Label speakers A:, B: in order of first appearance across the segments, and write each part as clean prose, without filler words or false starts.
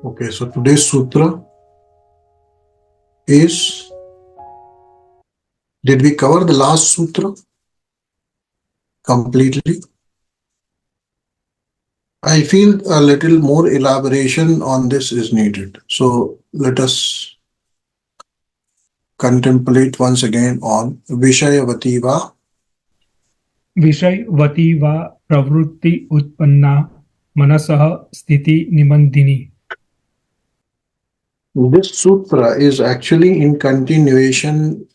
A: Okay, so today's sutra is, did we cover the last sutra completely? I feel a little more elaboration on this is needed. So let us contemplate once again on viṣayavatī va.
B: विषयवती वा प्रवृत्ति उत्पन्ना मनासः स्थिति-nibandhinī.
A: This sutra is actually in continuation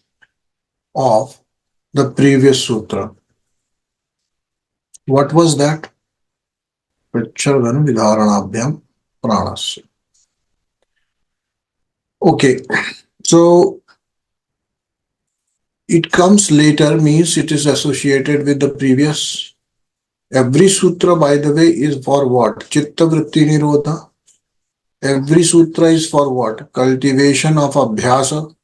A: of the previous sutra. What was that? Pracchardana vidharanabhyam pranasya. Okay, so it comes later, means it is associated with the previous. Every sutra, by the way, is for what? Chitta vritti nirodha. Every sutra is for what? Cultivation of abhyasa.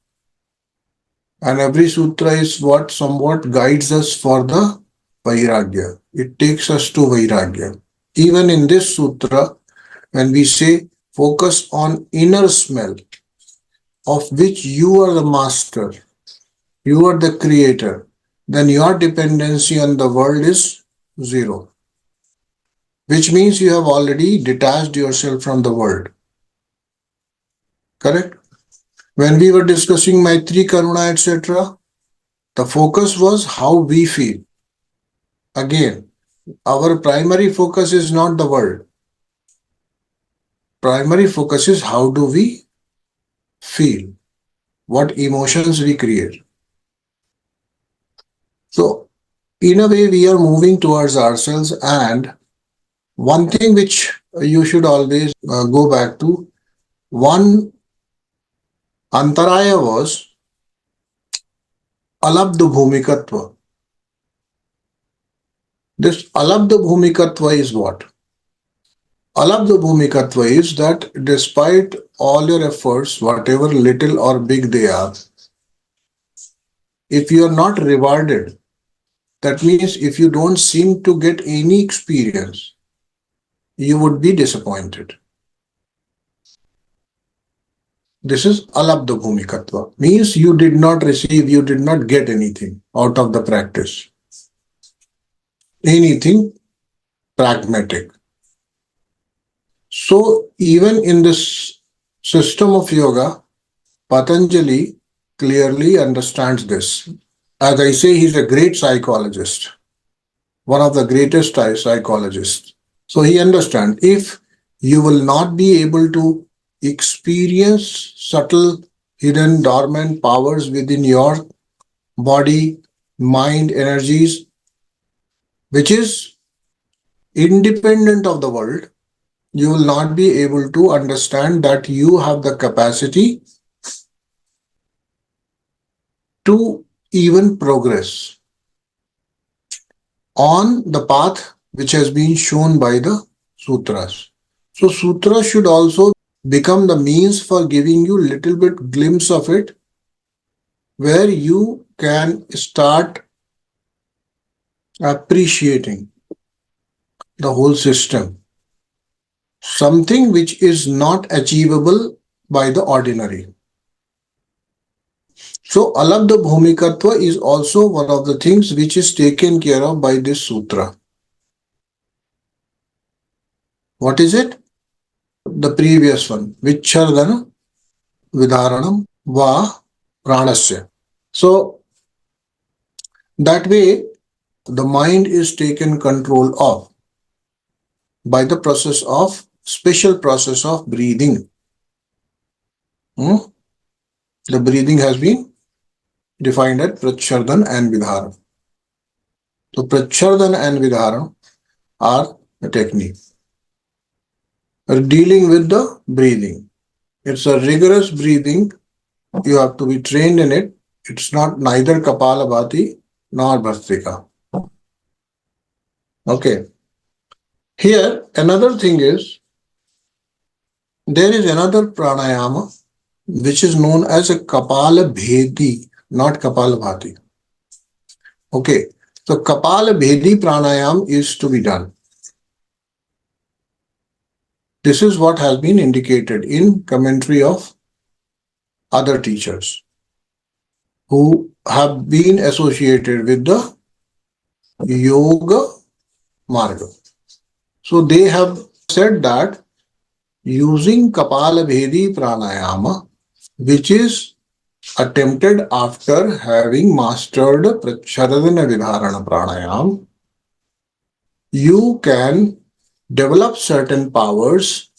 A: And every sutra is what somewhat guides us for the vairagya. It takes us to vairagya. Even in this sutra, when we say focus on inner smell, of which you are the master, you are the creator, then your dependency on the world is zero. Which means you have already detached yourself from the world. Correct? When we were discussing Maitri, Karuna, etc., the focus was how we feel. Again, our primary focus is not the world. Primary focus is how do we feel, what emotions we create. So, in a way, we are moving towards ourselves, and one thing which you should always go back to, one antaraya was alabdha bhumikatva. This alabdha bhumikatva is what? Alabdha bhumikatva is that despite all your efforts, whatever little or big they are, if you are not rewarded, that means if you don't seem to get any experience, you would be disappointed. This is alabdha bhumikatva, means you did not receive, you did not get anything out of the practice. Anything pragmatic. So even in this system of yoga, Patanjali clearly understands this. As I say, he's a great psychologist, one of the greatest psychologists. So he understands if you will not be able to experience subtle, hidden, dormant powers within your body, mind, energies, which is independent of the world, you will not be able to understand that you have the capacity to even progress on the path which has been shown by the sutras. So sutras should also become the means for giving you little bit glimpse of it, where you can start appreciating the whole system. Something which is not achievable by the ordinary. So alabdha bhumikatva is also one of the things which is taken care of by this sutra. What is it? The previous one, viṣayavatī vidharanam va pranasya. So that way the mind is taken control of by the process of, special process of breathing. The breathing has been defined as pracchardana and vidhara. So pracchardana and vidhara are the technique. Dealing with the breathing. It's a rigorous breathing. You have to be trained in it. It's not neither kapalabhati nor bhastrika. Okay. Here, another thing is, there is another pranayama which is known as a kapala bhedi, not kapalabhati. Okay. So kapala bhedi pranayam is to be done. This is what has been indicated in commentary of other teachers who have been associated with the yoga marga. So they have said that using Kapala Bhedi pranayama, which is attempted after having mastered Pracharadana Vidharana pranayam, you can develop certain powers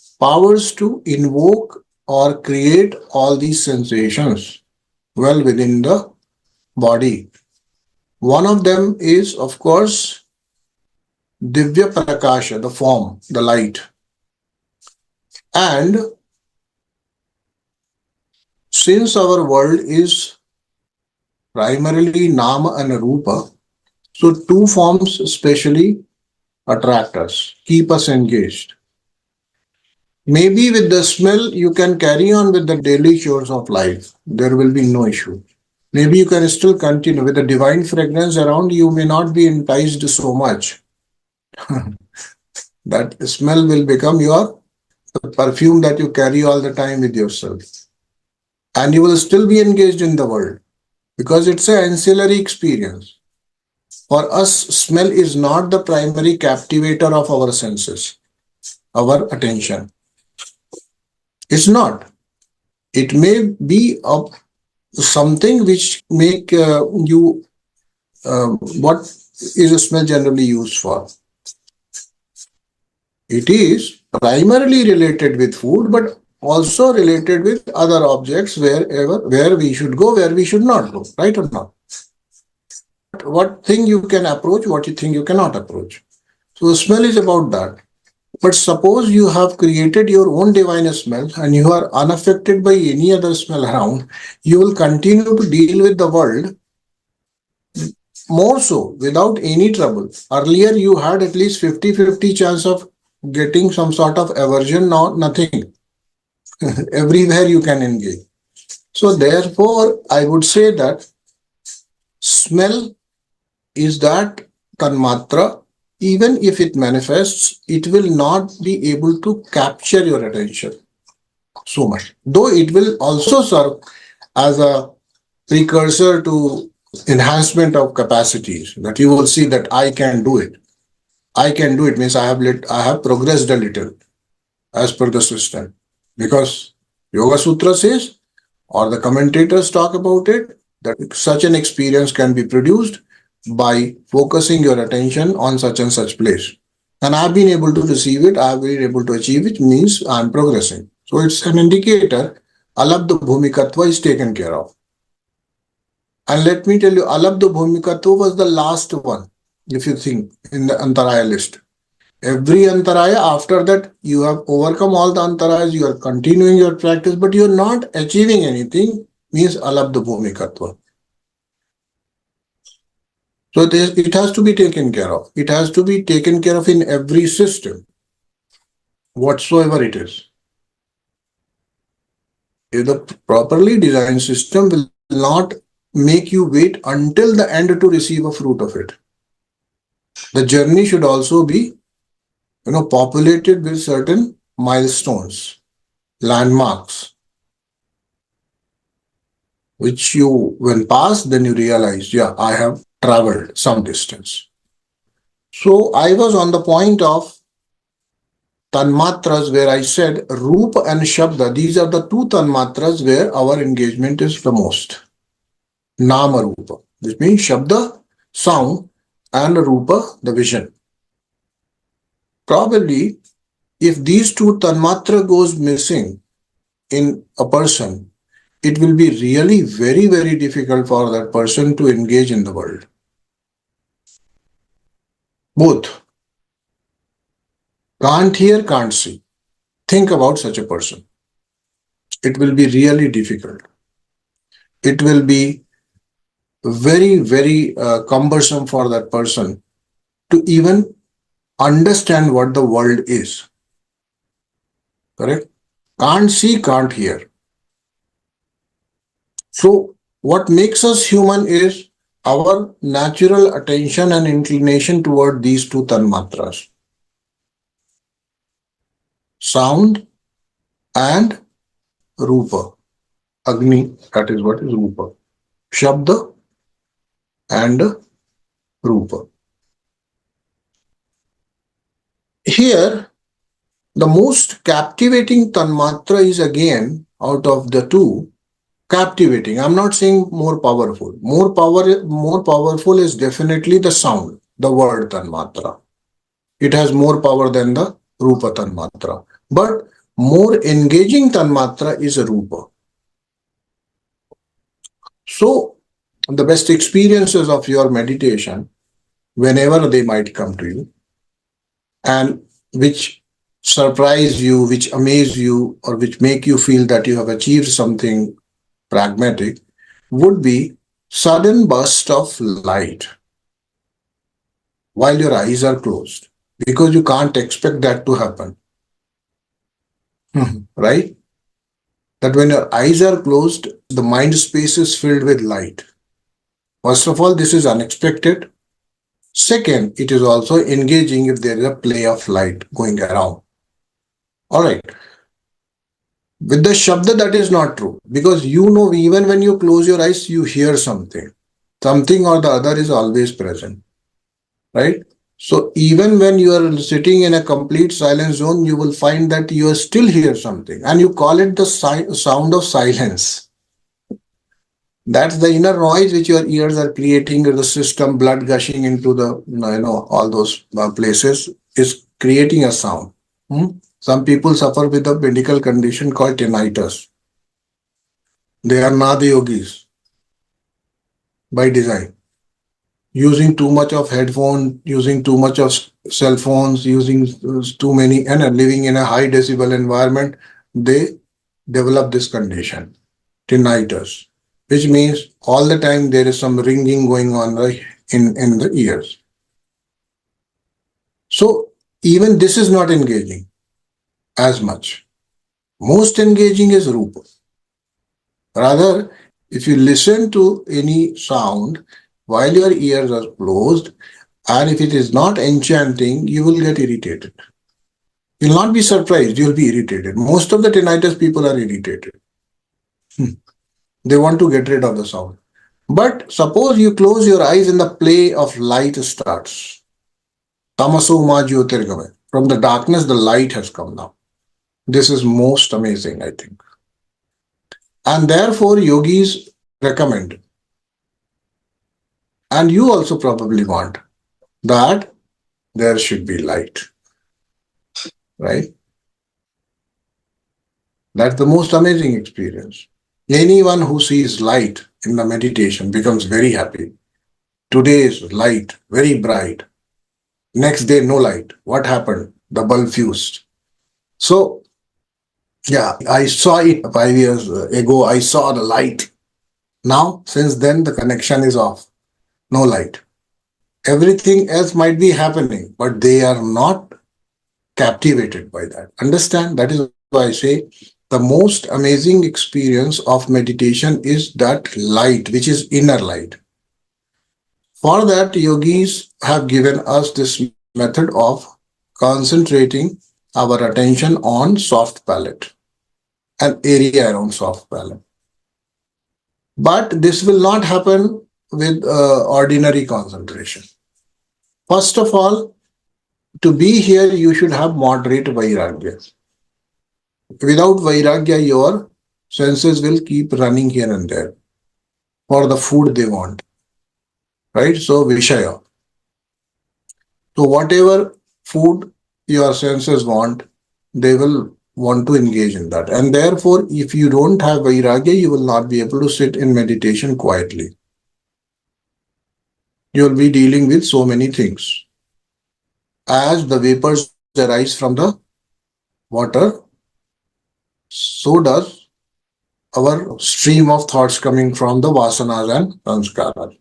A: to invoke or create all these sensations well within the body. One of them is, of course, Divya Prakasha, the form, the light. And since our world is primarily Nama and Roopa, so two forms especially attract us, keep us engaged. Maybe with the smell, you can carry on with the daily chores of life. There will be no issue. Maybe you can still continue with the divine fragrance around. You may not be enticed so much. That smell will become your perfume that you carry all the time with yourself. And you will still be engaged in the world because it's an ancillary experience. For us, smell is not the primary captivator of our senses, our attention. It's not. It may be something which make you what is a smell generally used for. It is primarily related with food, but also related with other objects where we should go, where we should not go, right or not? What thing you can approach, what you think you cannot approach. So smell is about that. But suppose you have created your own divine smell and you are unaffected by any other smell around, you will continue to deal with the world more so without any trouble. Earlier you had at least 50-50 chance of getting some sort of aversion, now nothing. Everywhere you can engage. So therefore, I would say that smell is that tanmatra. Even if it manifests, it will not be able to capture your attention so much. Though it will also serve as a precursor to enhancement of capacities, that you will see that I can do it. I can do it means I have progressed a little as per the system. Because Yoga Sutra says, or the commentators talk about it, that such an experience can be produced by focusing your attention on such and such place. And I've been able to receive it, I've been able to achieve it, means I'm progressing. So it's an indicator, alabdha bhumikatva is taken care of. And let me tell you, alabdha bhumikatva was the last one, if you think, in the antaraya list. Every antaraya, after that, you have overcome all the antarayas, you are continuing your practice, but you're not achieving anything, means alabdha bhumikatva. So it has to be taken care of. It has to be taken care of in every system, whatsoever it is. If the properly designed system will not make you wait until the end to receive a fruit of it. The journey should also be, populated with certain milestones, landmarks, which you, when passed, then you realize, yeah, I have traveled some distance. So I was on the point of tanmatras where I said roopa and shabda, these are the two tanmatras where our engagement is the most. Nama roopa, which means shabda, sound, and roopa, the vision. Probably, if these two tanmatra goes missing in a person, it will be really very, very difficult for that person to engage in the world. Both. Can't hear, can't see. Think about such a person. It will be really difficult. It will be very, very cumbersome for that person to even understand what the world is. Correct? Can't see, can't hear. So what makes us human is our natural attention and inclination toward these two tanmatras. sound and roopa. Agni, that is what is roopa. Shabda and roopa. Here, the most captivating tanmatra is again out of the two captivating. I'm not saying more powerful. More powerful is definitely the sound, the word tanmatra. It has more power than the roopa tanmatra. But more engaging tanmatra is a roopa. So the best experiences of your meditation, whenever they might come to you, and which surprise you, which amaze you, or which make you feel that you have achieved something pragmatic, would be sudden burst of light while your eyes are closed, because you can't expect that to happen. Right? That when your eyes are closed, the mind space is filled with light. First of all, this is unexpected. Second, it is also engaging if there is a play of light going around. All right. With the shabda, that is not true, because you know, even when you close your eyes, you hear something. Something or the other is always present, right? So even when you are sitting in a complete silence zone, you will find that you still hear something, and you call it the sound of silence. That's the inner noise which your ears are creating, or the system, blood gushing into the, all those places is creating a sound. Some people suffer with a medical condition called tinnitus. They are not the yogis by design. Using too much of headphone, using too much of cell phones, using too many, and living in a high decibel environment, they develop this condition, tinnitus, which means all the time there is some ringing going on, right, in the ears. So even this is not engaging as much. Most engaging is roopa. Rather, if you listen to any sound while your ears are closed, and if it is not enchanting, you will get irritated. You'll not be surprised, you'll be irritated. Most of the tinnitus people are irritated. They want to get rid of the sound. But suppose you close your eyes and the play of light starts. Tamaso ma jyotirgamaya. From the darkness, the light has come now. This is most amazing, I think. And therefore, yogis recommend, and you also probably want, that there should be light, right? That's the most amazing experience. Anyone who sees light in the meditation becomes very happy. Today is light, very bright. Next day, no light. What happened? The bulb fused. So, yeah, I saw it 5 years ago. I saw the light. Now, since then, the connection is off. No light. Everything else might be happening, but they are not captivated by that. Understand? That is why I say the most amazing experience of meditation is that light, which is inner light. For that, yogis have given us this method of concentrating our attention on soft palate, an area around soft palate. But this will not happen with ordinary concentration. First of all, to be here, you should have moderate vairagya. Without vairagya, your senses will keep running here and there for the food they want, right? So, vishaya. So, whatever food your senses want, they will want to engage in that. And therefore, if you don't have vairagya, you will not be able to sit in meditation quietly. You'll be dealing with so many things. As the vapors arise from the water, so does our stream of thoughts coming from the vasanas and sanskaras,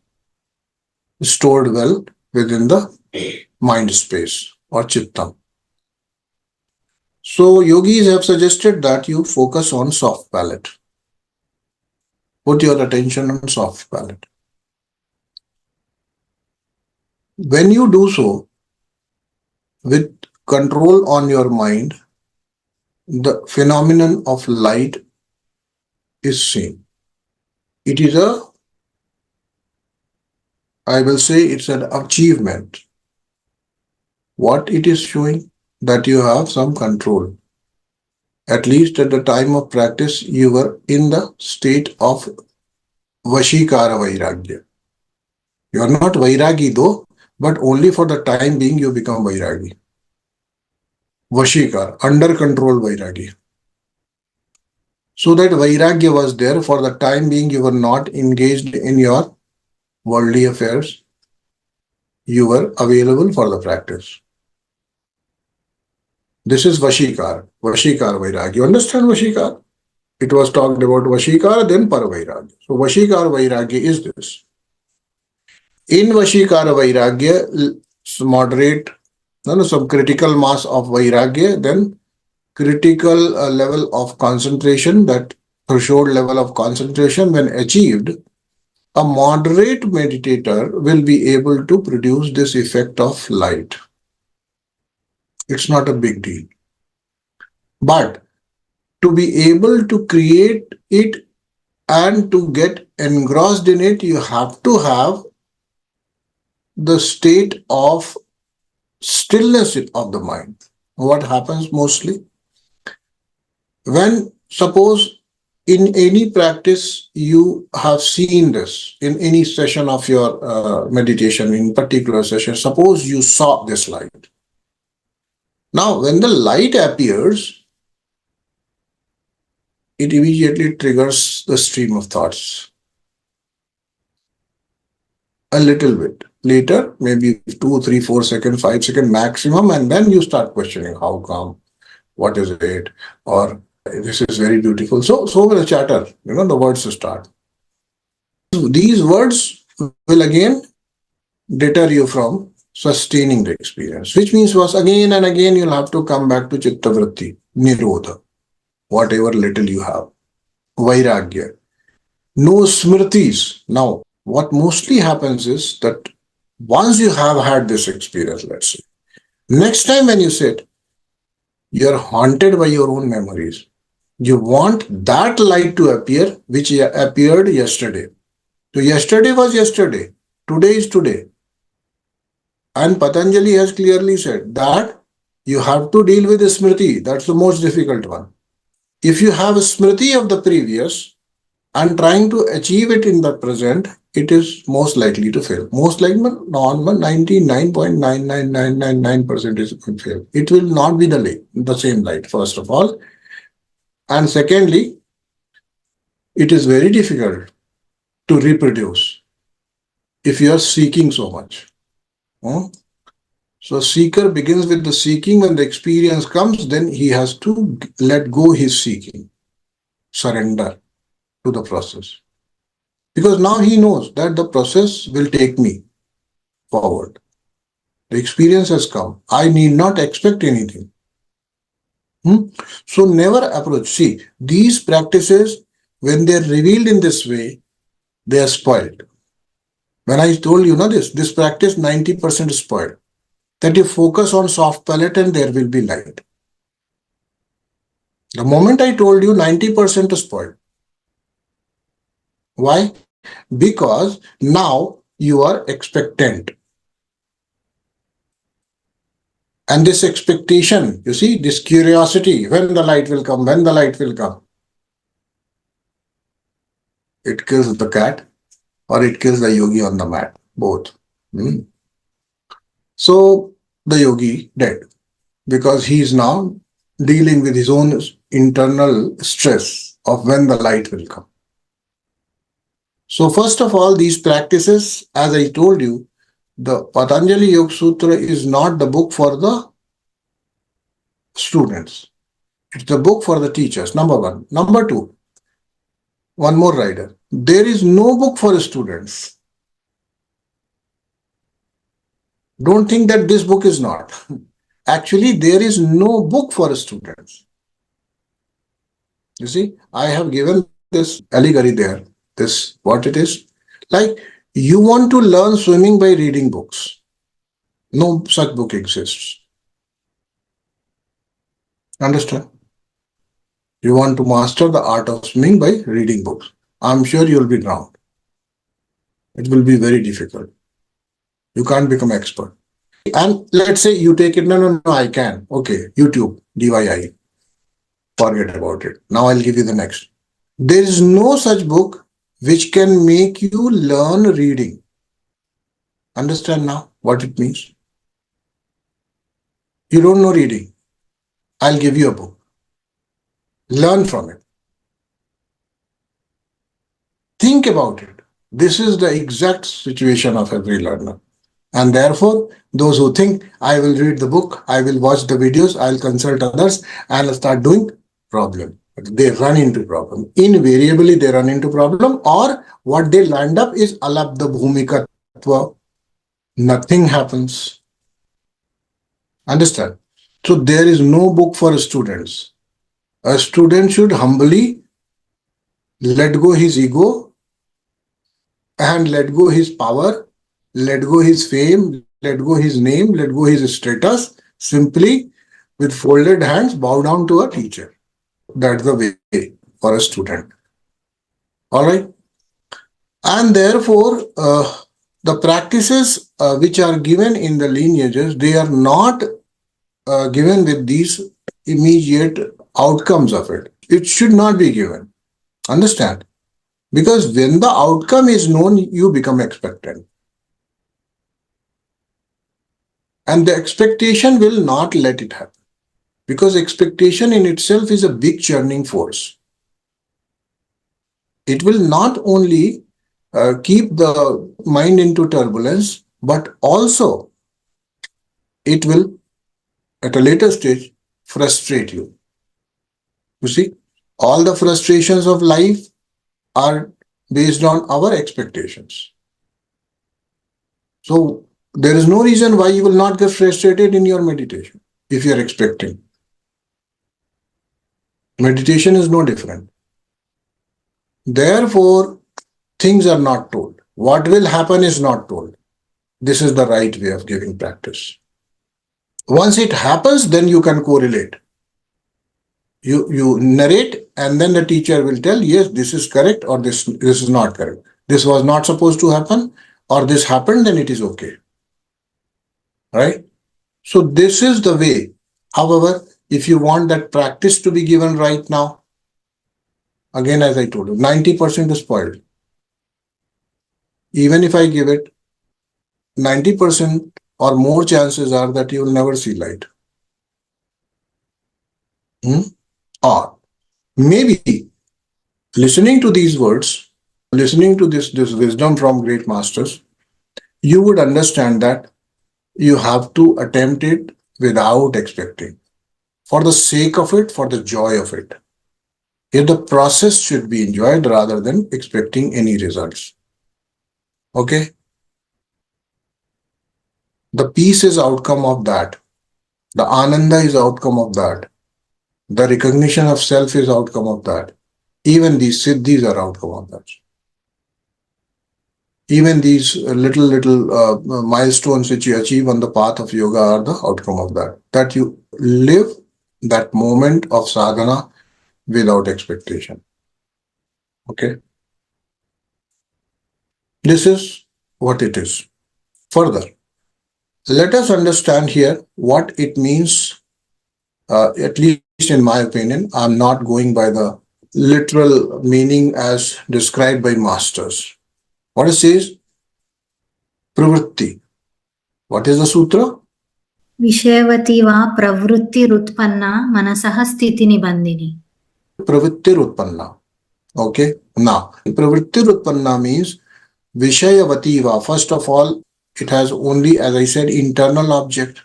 A: stored well within the mind space or chittam. So yogis have suggested that you focus on soft palate. Put your attention on soft palate. When you do so, with control on your mind, the phenomenon of light is seen. It is I will say it's an achievement. What it is showing? That you have some control. At least at the time of practice, you were in the state of vashikara vairagya. You are not vairagi though, but only for the time being you become vairagi. Vashikara, under control vairagi. So that vairagya was there for the time being, you were not engaged in your worldly affairs. You were available for the practice. This is vashikara, vashikara vairagya. You understand vashikara? It was talked about vashikara, then paravairagya. So vashikara vairagya is this. In vashikara vairagya, moderate, some critical mass of vairagya, then critical level of concentration, that threshold level of concentration when achieved, a moderate meditator will be able to produce this effect of light. It's not a big deal. But to be able to create it and to get engrossed in it, you have to have the state of stillness of the mind. What happens mostly? When, suppose, in any practice you have seen this, in any session of your meditation, in particular session, suppose you saw this light. Now, when the light appears, it immediately triggers the stream of thoughts. A little bit. Later, maybe 2, 3, 4 seconds, 5 seconds maximum, and then you start questioning how come, what is it, or this is very beautiful. So will chatter, the words start. These words will again deter you from sustaining the experience, which means was again and again you'll have to come back to chitta-vritti, nirodha, whatever little you have, vairagya, no smritis. Now, what mostly happens is that once you have had this experience, let's say, next time when you sit, you're haunted by your own memories. You want that light to appear, which appeared yesterday. So yesterday was yesterday. Today is today. And Patanjali has clearly said that you have to deal with the smriti. That's the most difficult one. If you have a smriti of the previous and trying to achieve it in the present, it is most likely to fail. Most likely, normal 99.99999% is going to fail. It will not be the same light, first of all. And secondly, it is very difficult to reproduce if you are seeking so much. So seeker begins with the seeking. When the experience comes, then he has to let go his seeking, surrender to the process. Because now he knows that the process will take me forward. The experience has come. I need not expect anything. So never approach. See, these practices, when they are revealed in this way, they are spoiled. When I told you, this practice 90% is spoiled. That you focus on soft palate and there will be light. The moment I told you 90% is spoiled. Why? Because now you are expectant. And this expectation, you see, this curiosity, when the light will come, when the light will come, it kills the cat or it kills the yogi on the mat, both. So the yogi dead because he is now dealing with his own internal stress of when the light will come. So first of all, these practices, as I told you, the Patanjali Yoga Sutra is not the book for the students. It's the book for the teachers, number one. Number two, one more rider. There is no book for students. Don't think that this book is not. Actually, there is no book for students. You see, I have given this allegory there. This, what it is. Like, you want to learn swimming by reading books. No such book exists. Understand? You want to master the art of swimming by reading books. I'm sure you'll be drowned. It will be very difficult. You can't become expert. And let's say you take it, no, I can. Okay, YouTube, DIY. Forget about it. Now I'll give you the next. There is no such book which can make you learn reading. Understand now what it means? You don't know reading. I'll give you a book. Learn from it. Think about it. This is the exact situation of every learner. And therefore, those who think, I will read the book, I will watch the videos, I'll consult others, and I'll start doing problem. They run into problem. Invariably, they run into problem, or what they land up is alabdha bhumikatva. Nothing happens. Understand? So there is no book for students. A student should humbly let go his ego and let go his power, let go his fame, let go his name, let go his status, simply with folded hands bow down to a teacher. That's the way for a student. All right. And therefore, the practices which are given in the lineages, they are not given with these immediate outcomes of it. It should not be given. Understand? Because when the outcome is known, you become expectant. And the expectation will not let it happen. Because expectation in itself is a big churning force. It will not only keep the mind into turbulence, but also it will, at a later stage, frustrate you. You see, all the frustrations of life are based on our expectations. So there is no reason why you will not get frustrated in your meditation if you are expecting. Meditation is no different. Therefore, things are not told. What will happen is not told. This is the right way of giving practice. Once it happens, then you can correlate. You narrate, and then the teacher will tell, yes, this is correct, or this is not correct. This was not supposed to happen, or this happened, then it is okay. Right? So this is the way. However, if you want that practice to be given right now, again, as I told you, 90% is spoiled. Even if I give it, 90% or more chances are that you will never see light. Or maybe listening to these words, listening to this wisdom from great masters, you would understand that you have to attempt it without expecting. For the sake of it, for the joy of it. If the process should be enjoyed rather than expecting any results. Okay? The peace is outcome of that. The ananda is outcome of that. The recognition of self is outcome of that. Even these siddhis are outcome of that. Even these little milestones which you achieve on the path of yoga are the outcome of that. That you live that moment of sadhana without expectation. Okay? This is what it is. Further, let us understand here what it means, at least in my opinion. I'm not going by the literal meaning as described by masters. What it says? Pravritti. What is the sutra?
C: विषयवती वा प्रवृत्तिरुत्पन्ना मनसः स्थिति-nibandhinī.
A: Utpannā. Okay. Now, Utpannā means viṣayavatī va. First of all, it has only, as I said, internal object.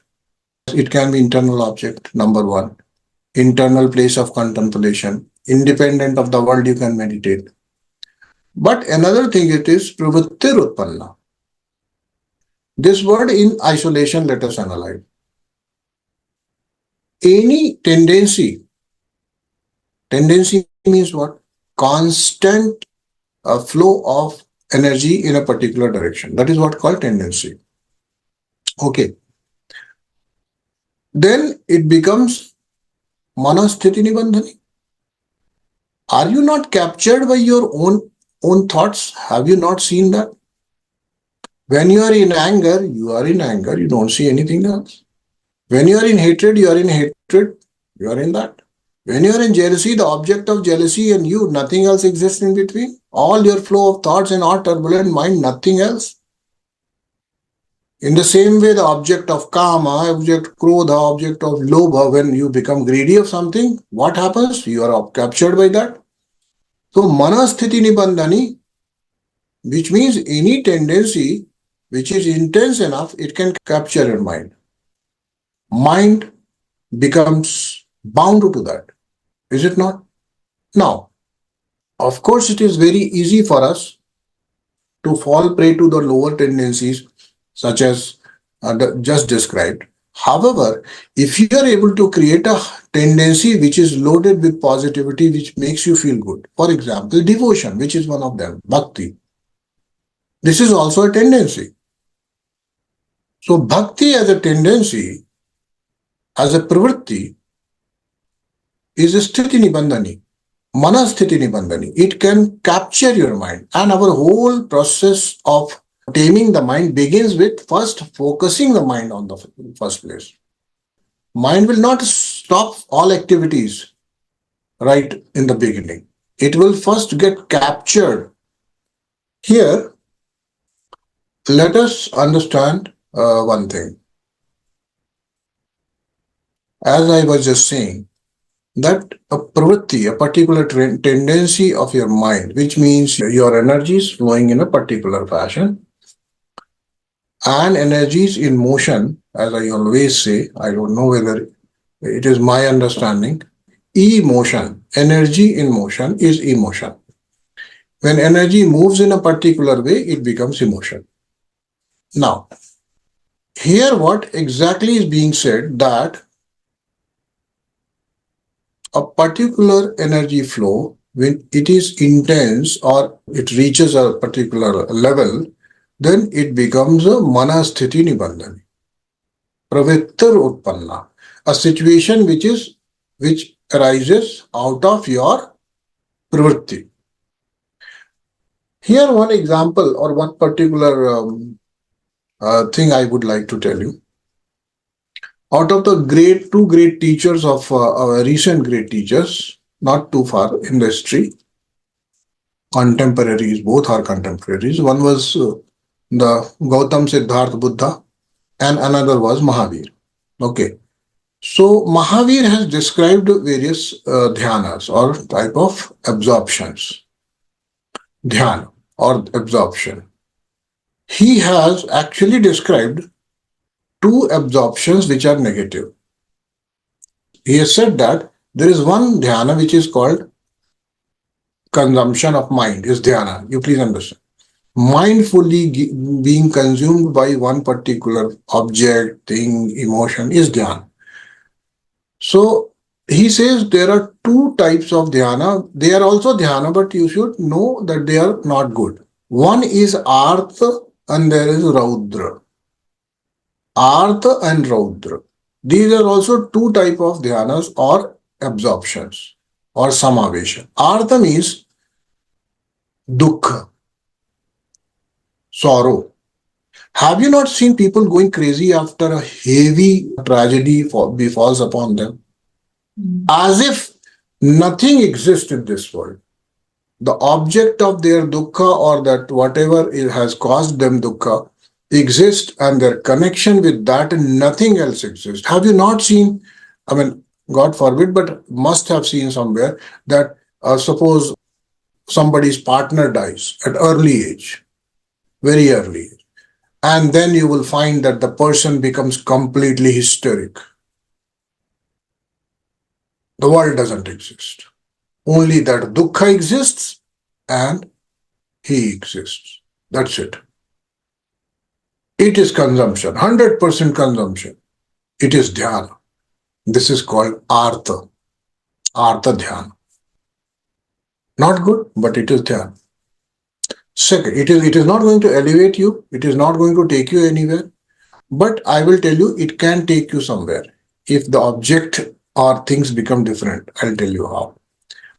A: It can be internal object, number one. Internal place of contemplation. Independent of the world, you can meditate. But another thing it is pravṛttiḥ. This word in isolation, let us analyze. Any tendency means what? Constant flow of energy in a particular direction. That is what called tendency. Okay. Then it becomes manasaḥ sthiti-nibandhinī. Are you not captured by your own thoughts? Have you not seen that? When you are in anger, you are in anger. You don't see anything else. When you are in hatred, you are in hatred. You are in that. When you are in jealousy, the object of jealousy and you, nothing else exists in between. All your flow of thoughts and our turbulent mind, nothing else. In the same way, the object of kama, object of krodha, object of lobha, when you become greedy of something, what happens? You are captured by that. So, manasaḥ sthiti-nibandhinī, which means any tendency which is intense enough, it can capture your mind. Mind becomes bound to that. Is it not? Now, of course, it is very easy for us to fall prey to the lower tendencies such as just described. However, if you are able to create a tendency which is loaded with positivity, which makes you feel good, for example, devotion, which is one of them, bhakti, this is also a tendency. So, bhakti as a tendency, as a pravritti, is a sthiti-nibandhinī, manasaḥ sthiti-nibandhinī. It can capture your mind, and our whole process of taming the mind begins with first focusing the mind on the first place. Mind will not stop all activities right in the beginning. It will first get captured. Here, let us understand one thing. As I was just saying, that a pravritti, a particular tendency of your mind, which means your energy is flowing in a particular fashion, and energies in motion, as I always say, I don't know whether it is my understanding, emotion, energy in motion is emotion. When energy moves in a particular way, it becomes emotion. Now, here what exactly is being said, that a particular energy flow, when it is intense or it reaches a particular level, then it becomes a manasaḥ sthiti-nibandhinī, pravritti utpannā, a situation which arises out of your pravritti. Here one example or one particular thing I would like to tell you. Out of the two great teachers of our recent great teachers, not too far in the history, contemporaries, both are contemporaries. One was the Gautam Siddhartha Buddha and another was Mahavir. Okay. So Mahavir has described various dhyanas or type of absorptions. Dhyana or absorption. He has actually described two absorptions which are negative. He has said that there is one dhyana which is called consumption of mind, is dhyana. You please understand. Mindfully being consumed by one particular object, thing, emotion is dhyana. So he says there are two types of dhyana. They are also dhyana, but you should know that they are not good. One is artha and there is raudra. Artha and raudra. These are also two types of dhyanas or absorptions or samavesha. Artha means dukkha, sorrow. Have you not seen people going crazy after a heavy tragedy befalls upon them? As if nothing exists in this world. The object of their dukkha or that whatever it has caused them dukkha exist and their connection with that and nothing else exists. Have you not seen, I mean, God forbid, but must have seen somewhere that suppose somebody's partner dies at early age, very early age, and then you will find that the person becomes completely hysteric. The world doesn't exist. Only that dukkha exists and he exists. That's it. It is consumption, 100% consumption. It is dhyana. This is called artha dhyana. Not good, but it is dhyana. Second, it is not going to elevate you. It is not going to take you anywhere. But I will tell you, it can take you somewhere. If the object or things become different, I'll tell you how.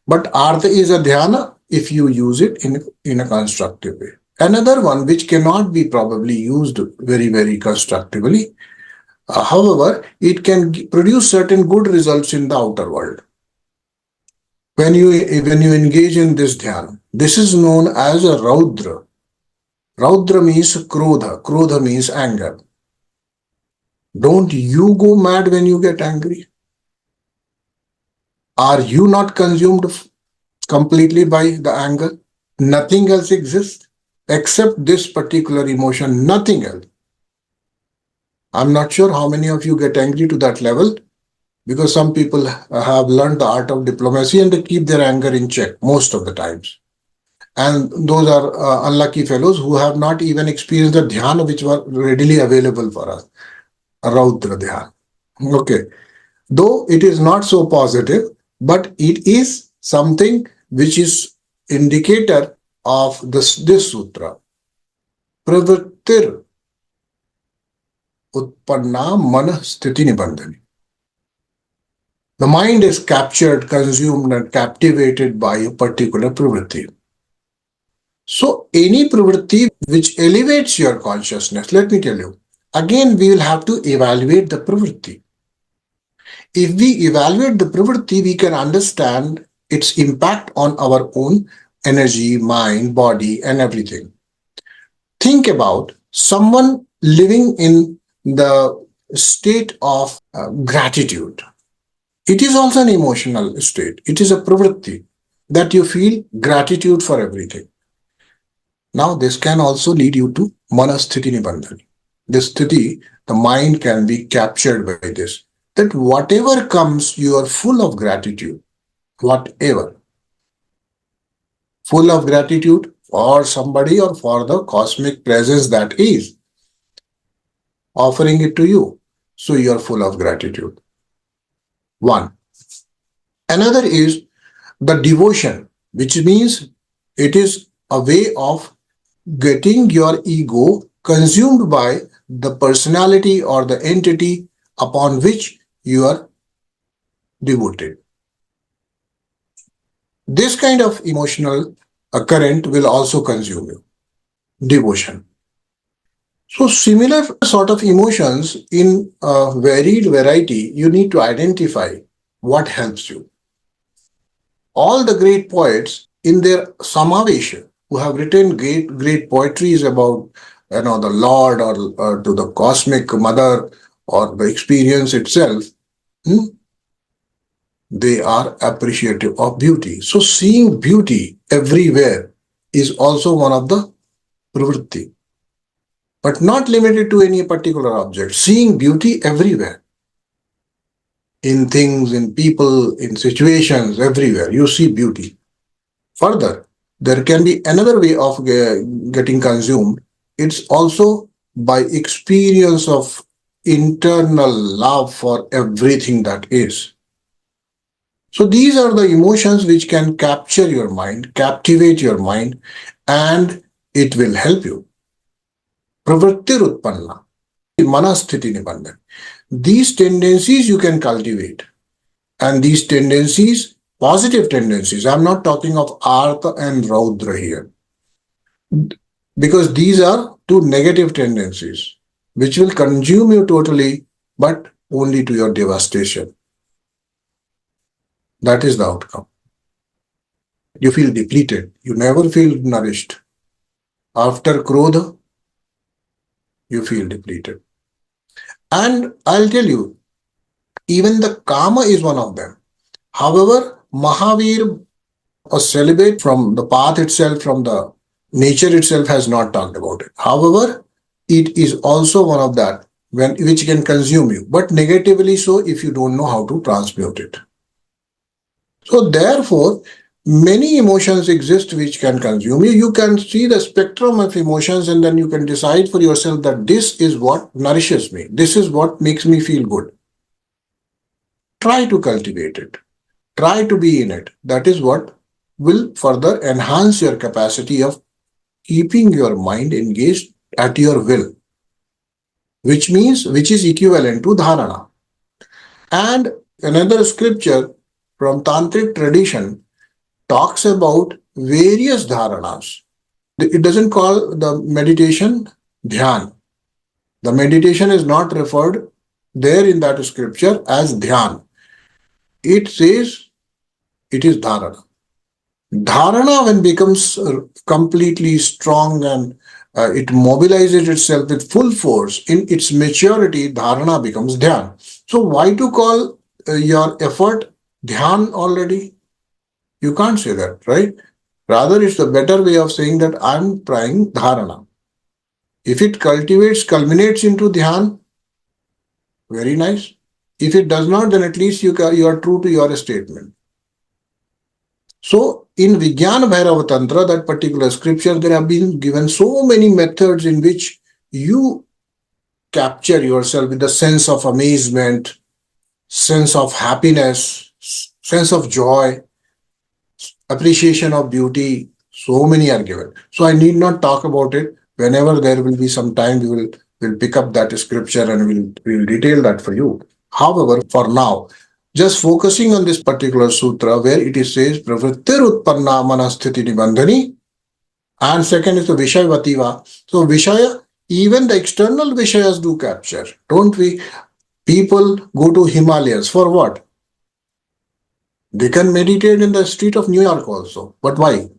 A: But artha is a dhyana if you use it in a constructive way. Another one which cannot be probably used very, very constructively. However, it can produce certain good results in the outer world. When you engage in this dhyana, this is known as a raudra. Raudra means krodha. Krodha means anger. Don't you go mad when you get angry? Are you not consumed completely by the anger? Nothing else exists except this particular emotion, nothing else. I'm not sure how many of you get angry to that level, because some people have learned the art of diplomacy and they keep their anger in check most of the times. And those are unlucky fellows who have not even experienced the dhyana which were readily available for us. Raudra dhyana. Okay. Though it is not so positive, but it is something which is indicator of this sutra. Pravṛttiḥ utpannā manasaḥ sthiti-nibandhinī. The mind is captured, consumed, and captivated by a particular pravritti. So any pravritti which elevates your consciousness, let me tell you, again we will have to evaluate the pravritti. If we evaluate the pravritti, we can understand its impact on our own energy, mind, body, and everything. Think about someone living in the state of gratitude. It is also an emotional state. It is a pravritti that you feel gratitude for everything. Now, this can also lead you to manasaḥ sthiti-nibandhinī. This sthiti, the mind can be captured by this. That whatever comes, you are full of gratitude. Whatever. Full of gratitude for somebody or for the cosmic presence that is offering it to you. So you are full of gratitude. One. Another is the devotion, which means it is a way of getting your ego consumed by the personality or the entity upon which you are devoted. This kind of emotional current will also consume you. Devotion. So similar sort of emotions in a varied variety, you need to identify what helps you. All the great poets in their samavesha who have written great poetries about the Lord or to the cosmic mother or the experience itself, they are appreciative of beauty. So seeing beauty everywhere is also one of the pravritti, but not limited to any particular object. Seeing beauty everywhere, in things, in people, in situations, everywhere you see beauty. Further, there can be another way of getting consumed. It's also by experience of internal love for everything that is. So these are the emotions which can capture your mind, captivate your mind, and it will help you. Pravṛttiḥ utpannā, manasaḥ sthiti-nibandhinī. These tendencies you can cultivate. And these tendencies, positive tendencies, I'm not talking of artha and raudra here, because these are two negative tendencies which will consume you totally, but only to your devastation. That is the outcome. You feel depleted. You never feel nourished. After krodha, you feel depleted. And I'll tell you, even the kama is one of them. However, Mahavir, a celibate from the path itself, from the nature itself, has not talked about it. However, it is also one of that which can consume you, but negatively so if you don't know how to transmute it. So therefore, many emotions exist which can consume you. You can see the spectrum of emotions and then you can decide for yourself that this is what nourishes me. This is what makes me feel good. Try to cultivate it. Try to be in it. That is what will further enhance your capacity of keeping your mind engaged at your will, which is equivalent to dharana. And another scripture from tantric tradition talks about various dharanas. It doesn't call the meditation dhyan. The meditation is not referred there in that scripture as dhyan. It says it is dharana. Dharana, when becomes completely strong and it mobilizes itself with full force in its maturity, dharana becomes dhyan. So why to call your effort dhyan already? You can't say that, right? Rather, it's a better way of saying that I'm trying dharana. If it culminates into dhyan, very nice. If it does not, then at least you are true to your statement. So, in Vijnana Bhairava Tantra, that particular scripture, there have been given so many methods in which you capture yourself with the sense of amazement, sense of happiness, sense of joy, appreciation of beauty. So many are given. So, I need not talk about it. Whenever there will be some time, we'll pick up that scripture and we'll detail that for you. However, for now, just focusing on this particular sutra where it says pravṛttiḥ utpannā manasaḥ sthiti-nibandhinī, and second is the viṣayavatī. So vishaya, even the external vishayas do capture, don't we? People go to Himalayas for what? They can meditate in the street of New York also. But why?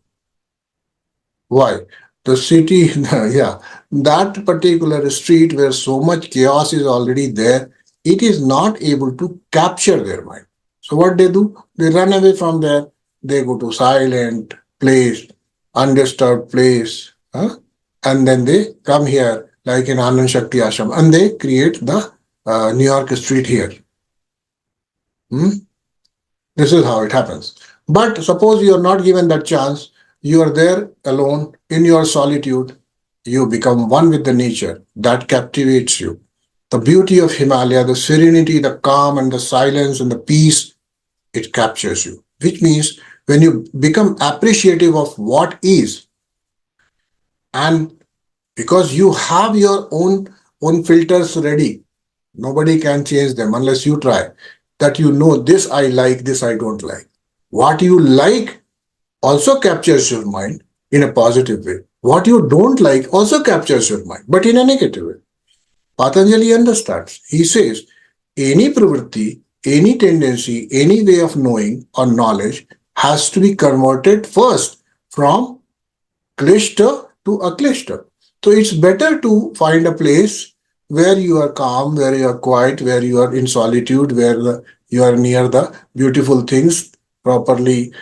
A: Why? The city, yeah, that particular street where so much chaos is already there, it is not able to capture their mind. So what they do? They run away from there. They go to silent place, undisturbed place, and then they come here, like in Anand Shakti Ashram, and they create the New York street here. This is how it happens. But suppose you are not given that chance, you are there alone in your solitude, you become one with the nature. That captivates you. The beauty of Himalaya, the serenity, the calm and the silence and the peace, it captures you. Which means when you become appreciative of what is, and because you have your own filters ready, nobody can change them unless you try, that you know this I like, this I don't like. What you like also captures your mind in a positive way. What you don't like also captures your mind, but in a negative way. Patanjali understands. He says, any pravritti, any tendency, any way of knowing or knowledge has to be converted first from klishta to aklishta. So it's better to find a place where you are calm, where you are quiet, where you are in solitude, where you are near the beautiful things, properly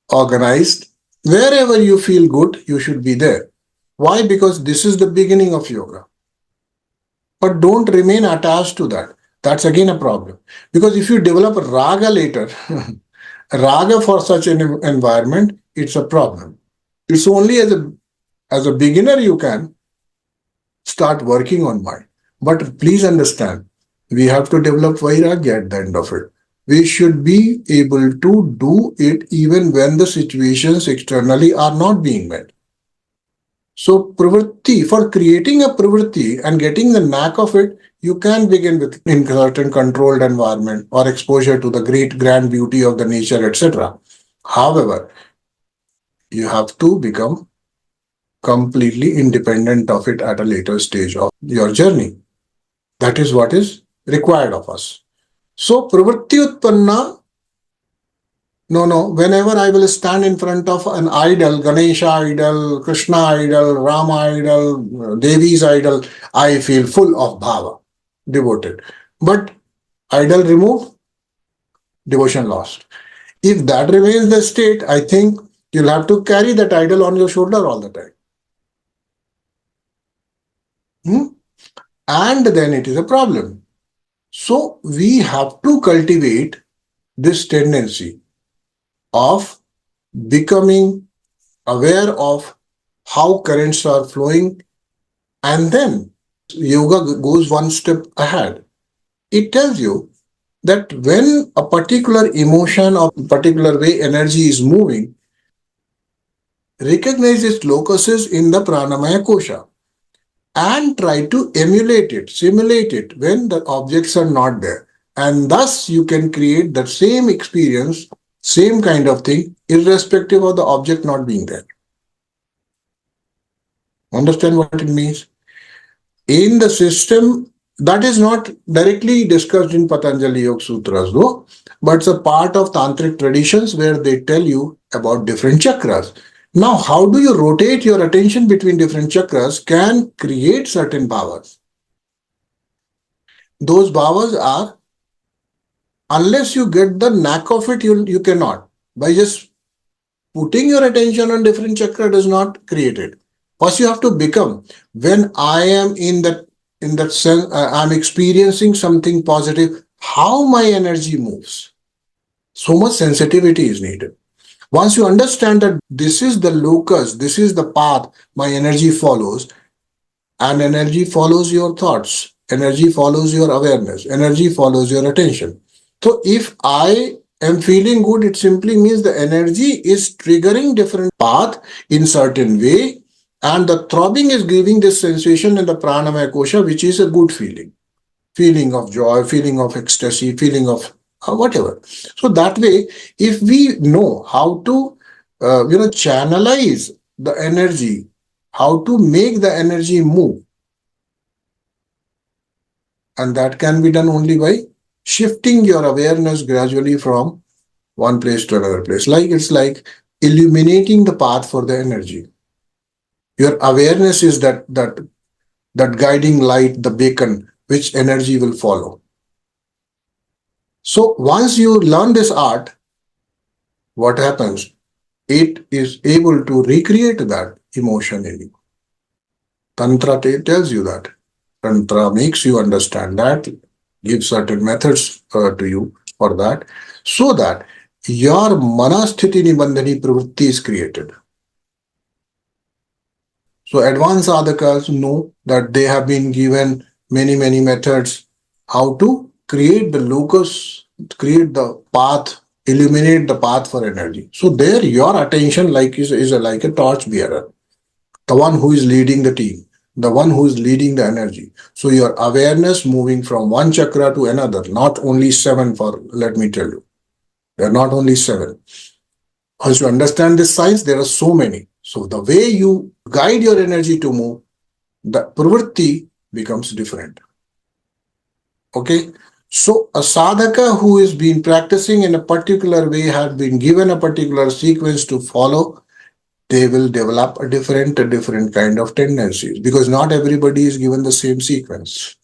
A: organized. Wherever you feel good, you should be there. Why? Because this is the beginning of yoga. But don't remain attached to that. That's again a problem. Because if you develop raga later, raga for such an environment, it's a problem. It's only as a beginner you can start working on mind. But please understand, we have to develop vairagya at the end of it. We should be able to do it even when the situations externally are not being met. So pravritti, for creating a pravritti and getting the knack of it, you can begin with in certain controlled environment or exposure to the great grand beauty of the nature, etc. However, you have to become completely independent of it at a later stage of your journey. That is what is required of us. So pravritti utpannā, whenever I will stand in front of an idol, Ganesha idol, Krishna idol, Rama idol, Devi's idol, I feel full of bhava, devoted. But idol removed, devotion lost. If that remains the state, I think you'll have to carry that idol on your shoulder all the time. And then it is a problem. So we have to cultivate this tendency of becoming aware of how currents are flowing, and then yoga goes one step ahead. It tells you that when a particular emotion or particular way energy is moving, recognize its locuses in the pranamaya kosha and try to emulate it, simulate it when the objects are not there. And thus you can create that same experience Same kind of thing, irrespective of the object not being there. Understand what it means? In the system, that is not directly discussed in Patanjali Yoga Sutras, though, but it's a part of tantric traditions where they tell you about different chakras. Now, how do you rotate your attention between different chakras can create certain bhavas. Those bhavas are, unless you get the knack of it, you cannot. By just putting your attention on different chakra does not create it. First, you have to become. When I am in that sense, I'm experiencing something positive, how my energy moves. So much sensitivity is needed. Once you understand that this is the locus, this is the path my energy follows, and energy follows your thoughts, energy follows your awareness, energy follows your attention. So if I am feeling good, it simply means the energy is triggering different path in certain way, and the throbbing is giving this sensation in the pranamaya kosha, which is a good feeling of joy, feeling of ecstasy, feeling of whatever. So that way, if we know how to channelize the energy, how to make the energy move, and that can be done only by shifting your awareness gradually from one place to another place. It's like illuminating the path for the energy. Your awareness is that guiding light, the beacon, which energy will follow. So once you learn this art, what happens? It is able to recreate that emotion in you. Tantra tells you that. Tantra makes you understand that, gives certain methods to you for that, so that your manasaḥ sthiti-nibandhinī pravritti is created. So advanced sadhakas know that they have been given many methods how to create the locus, create the path, illuminate the path for energy. So there your attention is like a torch bearer, the one who is leading the team, the one who is leading the energy. So your awareness moving from one chakra to another, not only 7 let me tell you, there are not only 7. Once you understand this science, there are so many. So the way you guide your energy to move, the pravritti becomes different. Okay? So a sadhaka who is been practicing in a particular way, has been given a particular sequence to follow, they will develop a different kind of tendencies, because not everybody is given the same sequence.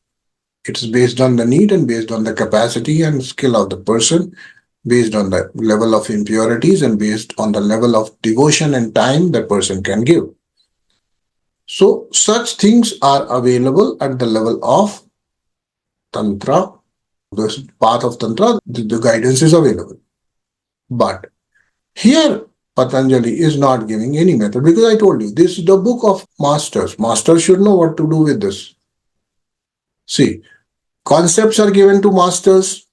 A: It's based on the need and based on the capacity and skill of the person, based on the level of impurities and based on the level of devotion and time the person can give. So such things are available at the level of tantra. The path of tantra, the guidance is available. But here Patanjali is not giving any method, because I told you, this is the book of masters. Masters should know what to do with this. See, concepts are given to masters,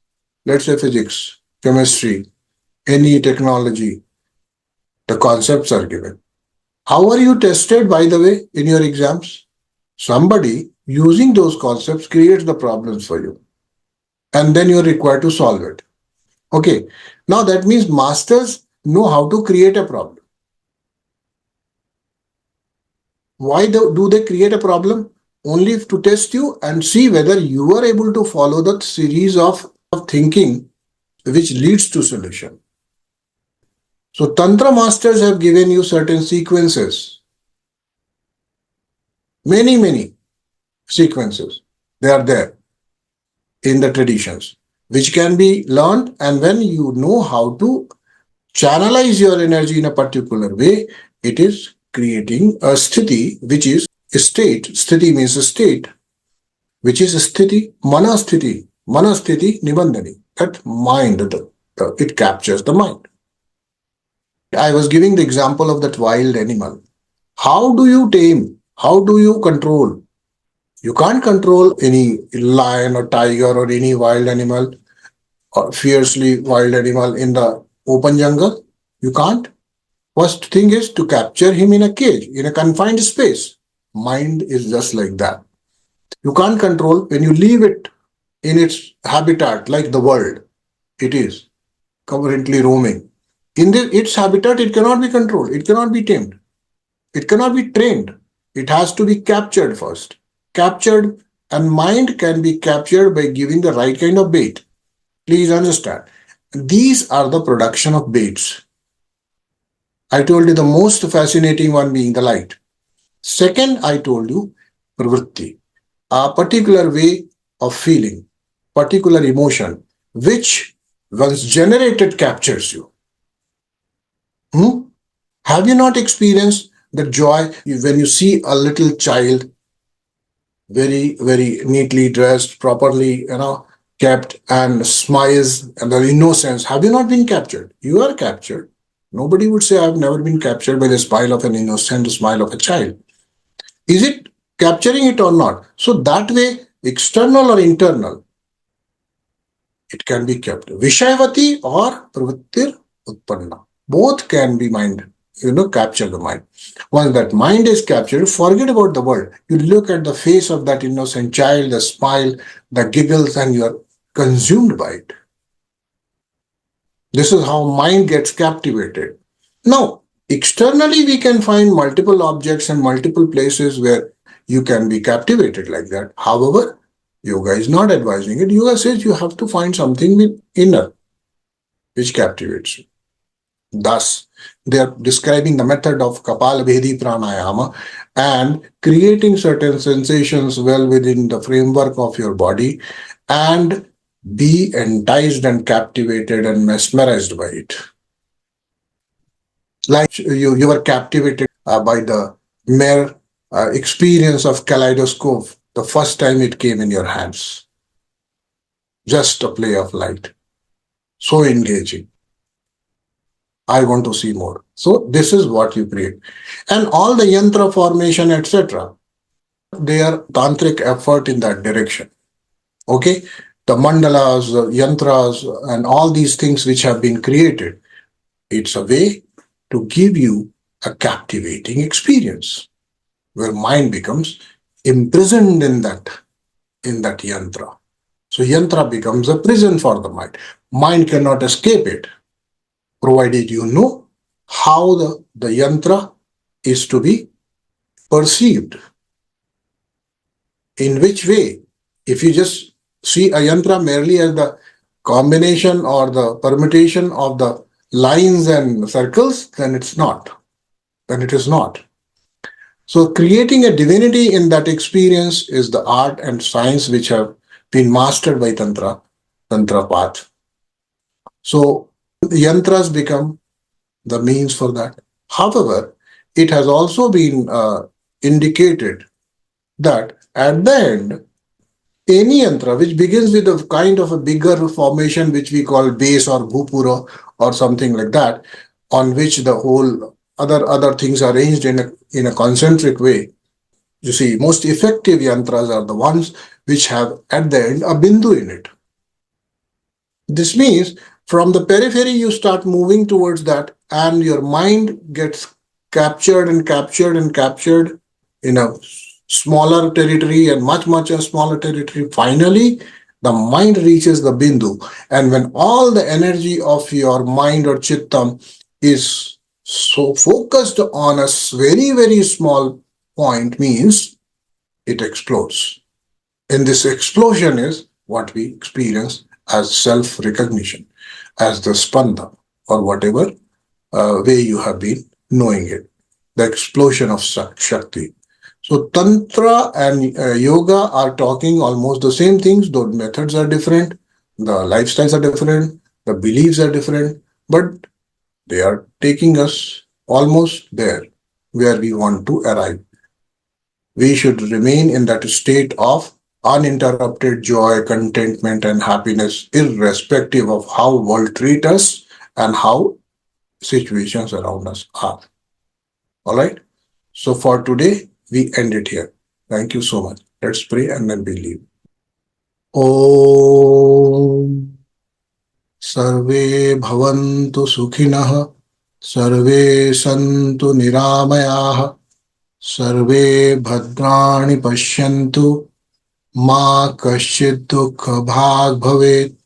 A: let's say physics, chemistry, any technology, the concepts are given. How are you tested, by the way, in your exams? Somebody using those concepts creates the problems for you, and then you're required to solve it. Okay, now that means masters know how to create a problem. Why do they create a problem? Only to test you and see whether you are able to follow that series of thinking which leads to solution. So Tantra masters have given you certain sequences. Many sequences. They are there in the traditions, which can be learned, and when you know how to channelize your energy in a particular way, it is creating a sthiti, which is a state. Sthiti means a state, which is a sthiti, manasaḥ sthiti-nibandhinī. That mind, it captures the mind. I was giving the example of that wild animal. How do you tame? How do you control? You can't control any lion or tiger or any wild animal or fiercely wild animal in the open jungle. You can't. First thing is to capture him in a cage, in a confined space. Mind is just like that. You can't control when you leave it in its habitat, like the world. It is currently roaming. In its habitat, it cannot be controlled. It cannot be tamed. It cannot be trained. It has to be captured first. Captured, and mind can be captured by giving the right kind of bait. Please understand. These are the production of baits. I told you the most fascinating one being the light. Second, I told you pravritti, a particular way of feeling, particular emotion, which once generated captures you. Have you not experienced the joy when you see a little child very, very neatly dressed, properly, kept, and smiles, and the innocence? Have you not been captured? You are captured. Nobody would say, I've never been captured by the smile of an innocent smile of a child. Is it capturing it or not? So that way, external or internal, it can be kept. Viṣayavatī or pravṛttiḥ utpannā. Both can be mind, capture the mind. Once that mind is captured, forget about the world. You look at the face of that innocent child, the smile, the giggles, and you are consumed by it. This is how mind gets captivated. Now, externally, we can find multiple objects and multiple places where you can be captivated like that. However, yoga is not advising it. Yoga says you have to find something with inner which captivates you. Thus, they are describing the method of kapalabhedi pranayama and creating certain sensations well within the framework of your body and be enticed and captivated and mesmerized by it. Like you were captivated by the mere experience of kaleidoscope the first time it came in your hands. Just a play of light. So engaging. I want to see more. So this is what you create. And all the yantra formation, etc., they are tantric effort in that direction. Okay? The mandalas, the yantras, and all these things which have been created, it's a way to give you a captivating experience where mind becomes imprisoned in that yantra. So yantra becomes a prison for the mind. Mind cannot escape it, provided you know how the yantra is to be perceived. In which way? If you just see a yantra merely as the combination or the permutation of the lines and circles, then it's not. Then it is not. So creating a divinity in that experience is the art and science which have been mastered by tantra path. So yantras become the means for that. However, it has also been indicated that at the end, any yantra which begins with a kind of a bigger formation which we call base or bhupura or something like that, on which the whole other things are arranged in a concentric way. You see, most effective yantras are the ones which have at the end a bindu in it. This means from the periphery you start moving towards that and your mind gets captured and captured and captured in a smaller territory and much smaller territory. Finally, the mind reaches the bindu, and when all the energy of your mind or chittam is so focused on a very, very small point, means it explodes. And this explosion is what we experience as self-recognition, as the spanda, or whatever way you have been knowing it, the explosion of shakti. So tantra and yoga are talking almost the same things, though methods are different, the lifestyles are different, the beliefs are different, but they are taking us almost there where we want to arrive. We should remain in that state of uninterrupted joy, contentment, and happiness, irrespective of how world treat us and how situations around us are. All right. So for today, we end it here. Thank you so much. Let's pray and then we leave. Om Sarve Bhavantu Sukhinah Sarve Santu Niramayah Sarve Bhadrani Pashyantu Ma Kaschid Dukha Bhag Bhavet.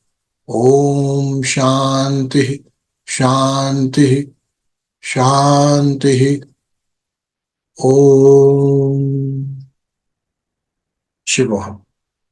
A: Om Shanti Shanti Shanti. Om शिवोहम।